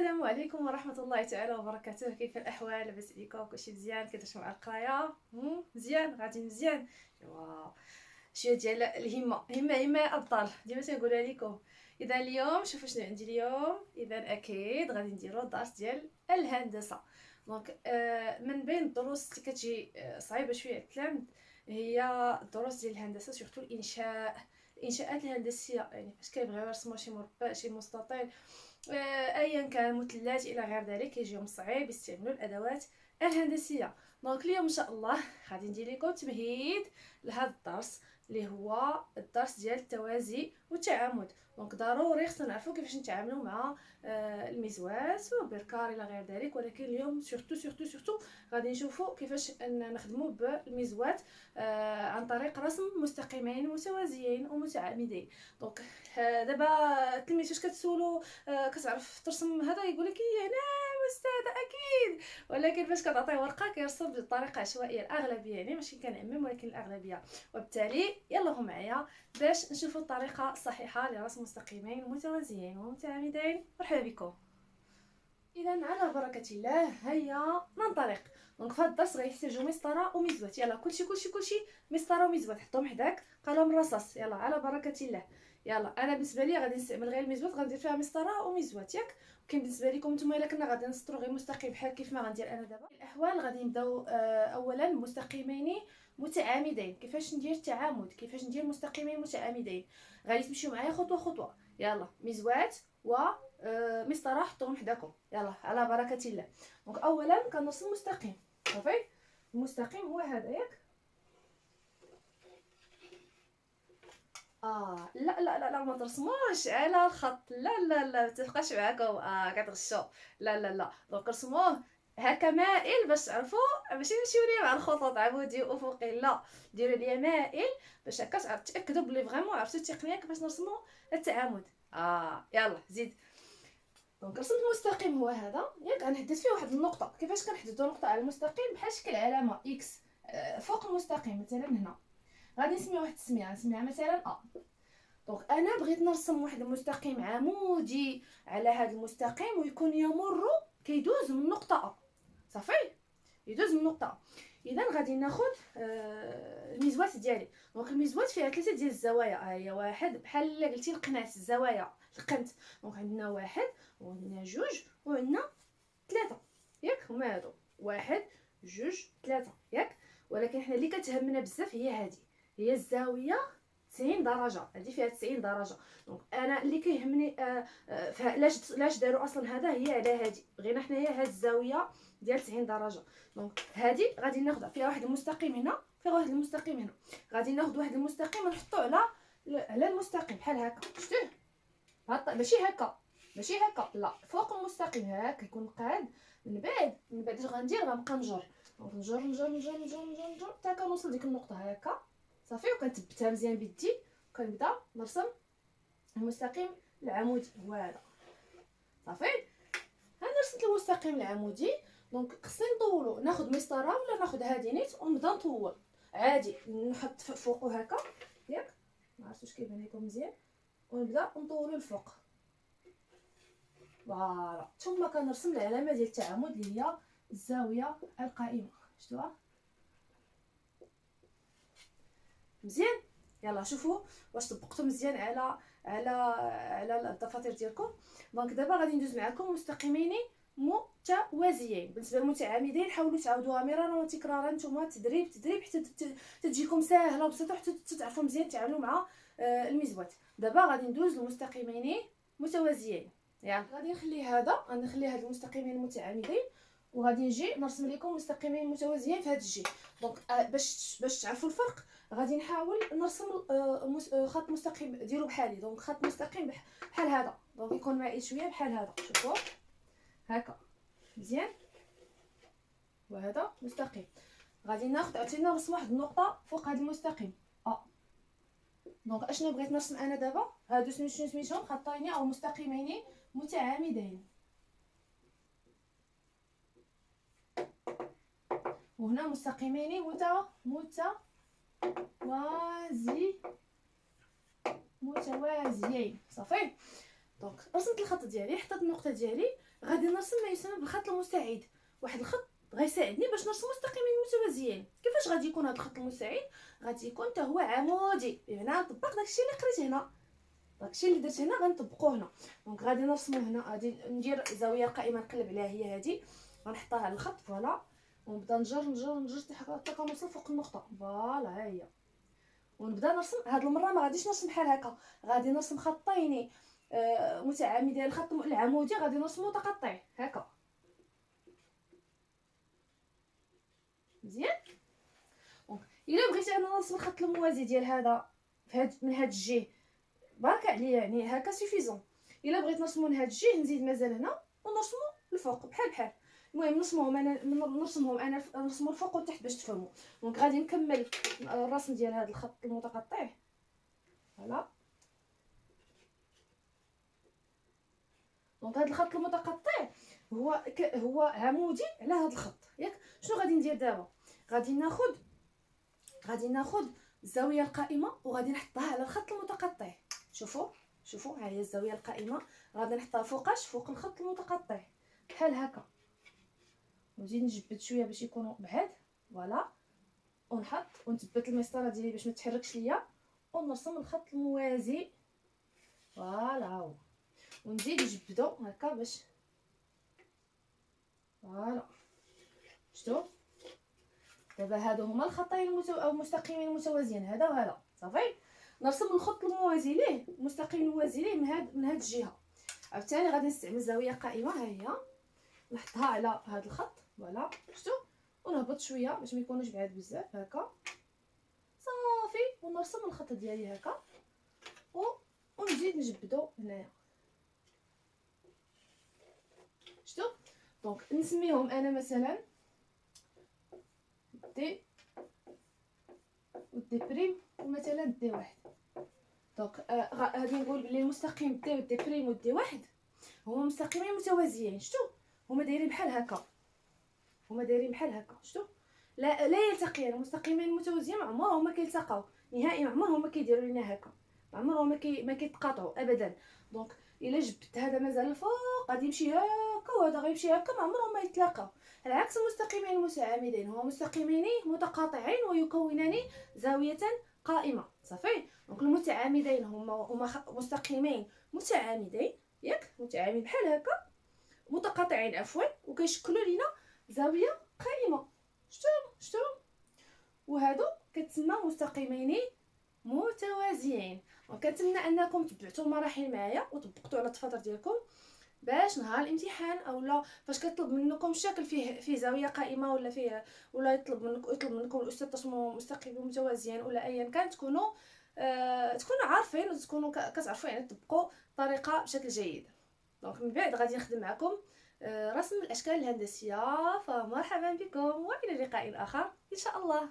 السلام عليكم ورحمة الله تعالى وبركاته. كيف الأحوال؟ لاباس عليكم؟ كلشي مزيان؟ كيفاش مع القراية؟ مزيان؟ غادي مزيان؟ ايوا شوية ديال الهمة، همة يا أبطال، ديما تنقولها لكم. إذا اليوم شوفوا شنو عندي اليوم. إذا أكيد غادي نديرو الدرس ديال الهندسة. دونك من بين الدروس اللي كتجي صعيبة شوية التلامذ هي الدروس ديال الهندسة، سورتو الانشاءات الهندسيه، يعني فاش كيبغيو يرسموا شي مربع شي مستطيل ايا كان مثلث الى غير ذلك كيجيهم صعيب يستعملوا الادوات الهندسيه. دونك اليوم ان شاء الله غادي ندير لكم تمهيد لهذا الدرس اللي هو الدرس ديال التوازي والتعامد. دونك ضروري خصنا نعرفوا كيفاش نتعاملوا مع المزوات وبركار الى غير ذلك، ولكن اليوم سورتو غادي نشوفوا كيفاش نخدموا بالمزوات عن طريق رسم مستقيمين متوازيين ومتعامدين. دونك دابا التلميذ فاش كتسولو كتعرف ترسم هذا يقول لك ايه نعم استاذه اكيد، ولكن فاش كتعطيه ورقه كيرسم بطريقه عشوائيه الاغلبيه، يعني ماشي كنعمم ولكن الاغلبيه. وبالتالي يلا هو معايا باش نشوفوا الطريقه الصحيحه لرسم مستقيمين متوازيين ومتعامدين. مرحبا بكم. اذا على بركه الله هيا ننطلق. دونك في هذا الدرس غيحتاجوا مسطره ومزوات. يلا كلشي مسطره ومزوات حطهم حداك، قلم رصاص. يلا على بركه الله. يلا انا بالنسبه لي غادي نستعمل غير المزوات، غندير فيها مسطره ومزوات ياك. كاين بالنسبه لكم نتوما الا كنا غادي نسطروا غير مستقيم بحال كيف ما غندير انا دابا. الاحوال غادي نبداو اولا مستقيمين متعامدين. كيفاش ندير تعامد، كيفاش ندير مستقيمين متعامدين، غادي تمشيو معايا خطوه خطوه. يلا مزوات و مسطره حطوهم حداكم. يلا على بركه الله. دونك اولا كنرسم مستقيم. صافي، المستقيم هو هذا ياك. لا ما ترسموش على الخط. لا ما تبقاش معاكم كتغشوا. لا دونك رسموه هكا مائل باش تعرفوا، ماشي نمشيو ليه مع الخطوط عمودي وافقي، لا ديروا ليا مائل باش هكا تاكدوا بلي فريمون عرفتوا التقنيه كيفاش نرسموا التعامد. يلا زيد. دونك رسمت المستقيم هو هذا ياك. غنحدد فيه واحد النقطه. كيفاش كنحددوا نقطه على المستقيم؟ بحال شكل علامه اكس فوق المستقيم مثلا هنا. غادي نسميها واحد التسميه، نسميها مثلا دونك انا بغيت نرسم واحد المستقيم عمودي على هذا المستقيم ويكون يمر كيدوز من نقطه صافي، يدوز من نقطه. اذا غادي ناخذ المزوات ديالي. دونك المزوات فيها ثلاثه ديال الزوايا. هي واحد بحال قلتي القناس، الزوايا القنت. دونك عندنا واحد وعندنا جوج وعندنا ثلاثه ياك. هما هادو واحد جوج ثلاثه ياك. ولكن حنا اللي كتهمنا بزاف هي هذه، هي الزاويه 90 درجه. هذه فيها 90 درجه. دونك انا اللي كيهمني علاش داروا اصلا هذا هي على هذه. بغينا حنايا هاد الزاويه ديال 90 درجه. دونك هذه غادي ناخذ فيها واحد المستقيم هنا، فيها واحد المستقيم هنا. غادي ناخذ واحد المستقيم ونحطوه على المستقيم بحال هكا. شفتوه؟ ماشي هكا لا، فوق المستقيم هكا يكون قاد. من بعد اش غندير؟ غنبقى نجر. دونك نجر حتى كنوصل ديك النقطه هكا صافي. وكنثبتها مزيان بيدي وكنبدا نرسم المستقيم العمودي هو هذا صافي. انا رسمت المستقيم العمودي. دونك خصني نطولو. ناخذ مسطره ولا ناخذ هادي نيت ونبدا نطول عادي. نحط فوقه هكا ياك، ما عرفتش واش كيبان لكم مزيان. ونبدا نطولو الفوق فوالا. ثم كنرسم العلامه ديال التعامد اللي هي الزاويه القائمه. شفتوها مزيان؟ يلا شوفوا واش طبقتوا مزيان على الدفاتر ديالكم. دونك دابا غادي ندوز معكم مستقيمين متوازيين. بالنسبه للمتعامدين حاولوا تعاودوها مرارا وتكرارا. نتوما تدريب حتى تجيكم ساهله وبسيطه حتى تعرفوا مزيان تعاملوا مع المزوات. دابا غادي ندوز للمستقيمين متوازيين. يعني غادي نخلي هذا المستقيمين المتعامدين، وغادي نجي نرسم لكم مستقيمين متوازيين في هذا الجهه. دونك باش تعرفوا الفرق غادي نحاول نرسم خط مستقيم. ديروا بحالي. دونك خط مستقيم بحال هذا. دونك يكون مائل شويه بحال هذا. شوفوا هكا مزيان. وهذا مستقيم. غادي ناخذ عاوتاني نرسم واحد النقطه فوق هذا المستقيم. دونك اشنو بغيت نرسم انا دابا؟ هادو سميتهم خطين او مستقيمين متعامدين. وهنا مستقيمين متوازيين صافي. دونك رسمت الخط ديالي، حطيت النقطه ديالي، غادي نرسم ما يسمى بالخط المساعد، واحد الخط غيساعدني باش نرسم مستقيمين متوازيين. كيفاش غادي يكون هذا الخط المساعد؟ غادي يكون حتى هو عمودي، بمعنى نطبق داكشي اللي قريت هنا، داكشي اللي درت هنا غنطبقوه هنا. دونك غادي نرسمو هنا، غادي ندير زاويه قائمه نقلب عليها هي هذه، غنحطها على الخط فوالا، ونبدا نجر حتى كنوصل فوق النقطه فوالا ها هي، ونبدا نرسم. هاد المره ما غاديش نرسم بحال هكا، غادي نرسم خطين متعامدين. الخط العمودي غادي نرسمو متقطع هكا مزيان. الا بغيتي انا نرسم الخط الموازي ديال هذا من هاد الجهه بارك عليا، يعني هكا سوفيزون. الا بغيت نرسمو من هاد الجهه نزيد مازال هنا ونرسمو الفوق بحال. المهم نرسمهم انا نرسمو الفوق والتحت باش تفهموا. دونك غادي نكمل الرسم ديال هذا الخط المتقطع فوالا. دونك هذا الخط المتقطع هو عمودي على هذا الخط ياك. شنو غادي ندير دابا؟ غادي ناخذ الزاويه القائمه وغادي نحطها على الخط المتقطع. شوفوا ها هي الزاويه القائمه، غادي نحطها فوقاش؟ فوق الخط المتقطع بحال هكا، ونزيد نجبد شويه باش يكونوا بعاد فوالا، ونحط ونثبت المسطره ديالي باش ما تحركش ليا، ونرسم الخط الموازي فوالا هو، ونزيد نجبدو هكا باش فوالا. شفتوا دابا هادو هما الخطين المستقيمين المتوازيين، هذا وهذا صافي. نرسم الخط الموازي ليه، المستقيم الموازي ليه من هاد الجهه. عاوتاني غادي نستعمل زاويه قائمه ها هي، نحطها على هاد الخط فوالا شفتوا، ونهبط شويه باش ما يكونوش بعاد بزاف هكا صافي، ونرسم الخط ديالي هكا ونزيد نجبدو هنايا شفتوا. دونك نسميهم انا مثلا دي ودي بريم ومثلا دي واحد. دونك غادي نقول بلي المستقيم دي ودي بريم ودي واحد هما مستقيمين متوازيين. شفتوا هما دايرين بحال هكا، شفتوا لا يلتقيان. المستقيمين المتوازيين ما عمرهم ما كيلتقاو نهائيا، ما عمرهم ما كيديروا لنا هكا، ما عمرهم ما كيتقاطعوا ابدا. دونك الا جبت هذا مازال الفوق غادي يمشي هكا وهذا غيمشي هكا، ما عمرهم ما يتلاقاو. على عكس المستقيمين المتعامدين، هما مستقيمين متقاطعين ويكونان زاويه قائمه صافي. دونك المتعامدين هما مستقيمين متعامدين ياك، متعامد بحال هكا، متقاطعين عفوا، وكيشكلوا لينا زاويه قائمه. شفتوا وهادو كتسمى مستقيمين متوازيين. وكنتمنى انكم تبعتوا المراحل معايا وطبقتوا على التفاضل ديالكم، باش نهار الامتحان اولا فاش كيطلب منكم الشكل فيه زاويه قائمه ولا يطلب منكم الاستاذ ترسموا مستقيمين متوازيين ولا ايا كان، تكونوا عارفين وتكونوا كتعرفوا يعني تطبقوا الطريقه بشكل جيد. دونك من بعد غادي نخدم معكم رسم الاشكال الهندسيه. فمرحبا بكم والى لقاء اخر ان شاء الله.